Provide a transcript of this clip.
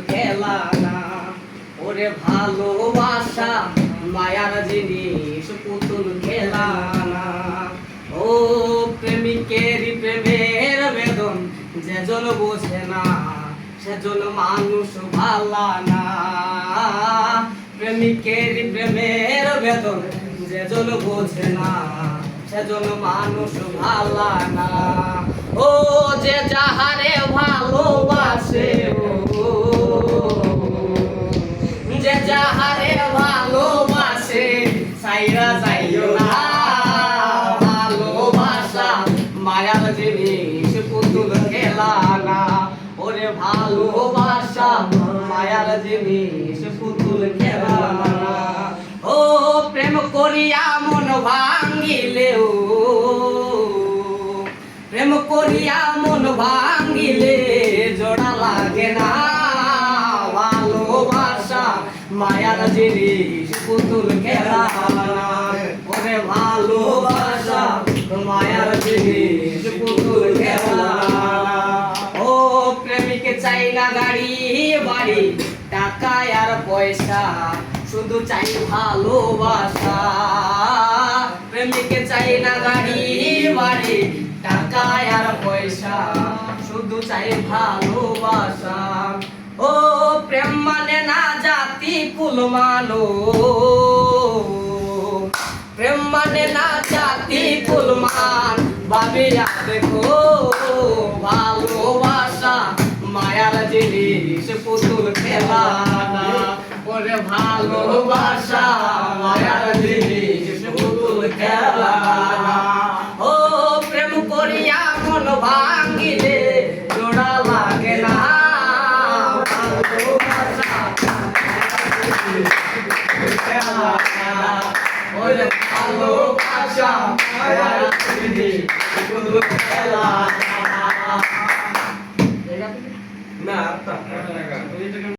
খেলা না। ওরে ভালোবাসা মায়ার জিনিস, পুতুল খেলা না। ও প্রেমিকেরই প্রেমের বেদন যেজন বোঝে না, সেজন মানুষ ভালা না। প্রেমিকেরই প্রেমের বেদন যেজন বোঝে না, সেজন মানুষ ভালা না। ও যে যাহারে ভালোবাসে, ও যে যাহারে ভালোবাসে সাইরা যাইও না। ভালোবাসা মায়ার জিনিস, পুতুল খেলা না। ওরে ভালোবাসা মায়ার জিনিস, পুতুল খেলা না। ও প্রেম করিয়া মন ভাঙ্গিলেও, প্রেম করিয়া মন ভাঙ্গিলে জোড়া লাগে না। ভালোবাসা মায়ার জিনিস, পুতুল খেলা না। ওরে ভালোবাসা মায়ার জিনিস, পুতুল খেলা না। ও প্রেমিক চাই না গাড়ি বাড়ি, টাকা আর পয়সা, শুধু চাই ভালোবাসা। প্রেমিক চাই না গাড়ি বাড়ি, টাকা আর পয়সা, শুধু চাই ভালোবাসা। ও প্রেম মানে না জাতি কুল মানো, প্রেম মানে না জাতি কুল মান। ভাবিয়া দেখো ভালোবাসা মায়ার জিনিস, পুতুল খেলা না। ওরে ভালোবাসা মায়ার জিনিস, পুতুল খেলা না। ও প্রেম করিয়া মন ভাঙ্গিলে জোড়া লাগে না। ভালোবাসা খেলা না। ওরে ভালোবাসা মায়ার জিনিস, পুতুল খেলা না।